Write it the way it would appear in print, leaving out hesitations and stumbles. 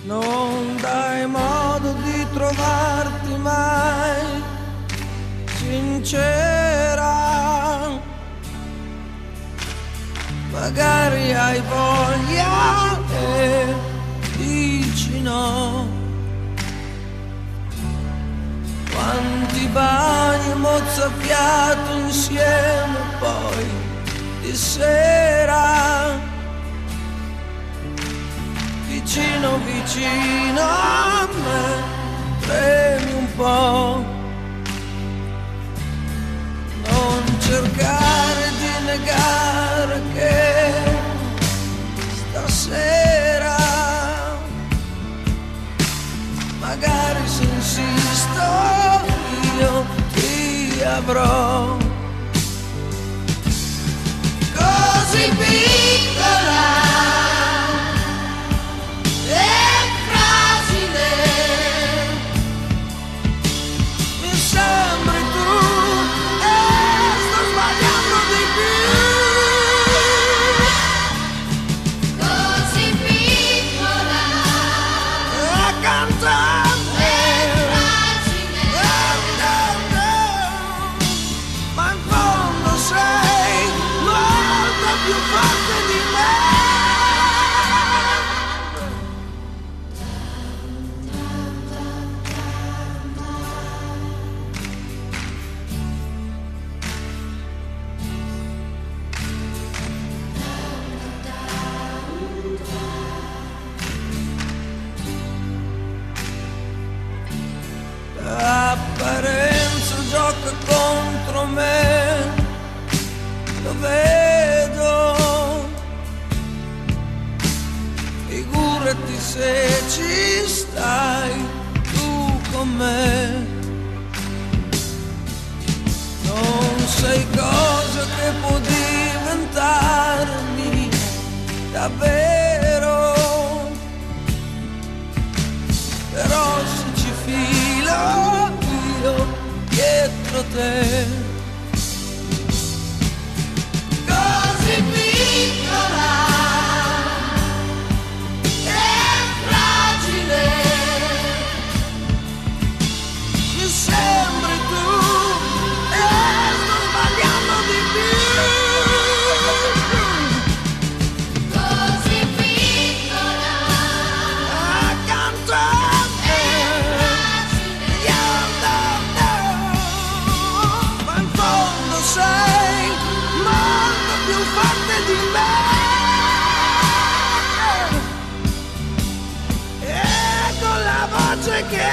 non dai modo di trovarti mai sincera, magari hai voglia e dici no. Quanti bagni mozzafiato insieme poi di sera, vicino vicino a me, premi un po'. Non cercare di negare che stasera, magari se insisto io ti avrò. Così piccola l'apparenza gioca contro me, lo vedo, figurati se ci stai tu con me. Non sei cosa che può diventarmi davvero, però se ci filo io dietro te. Così piccola e fragile mi sembri tu e sto sbagliando di più. Così piccola accanto a me, ma in fondo sei molto più forte di me. E con la voce che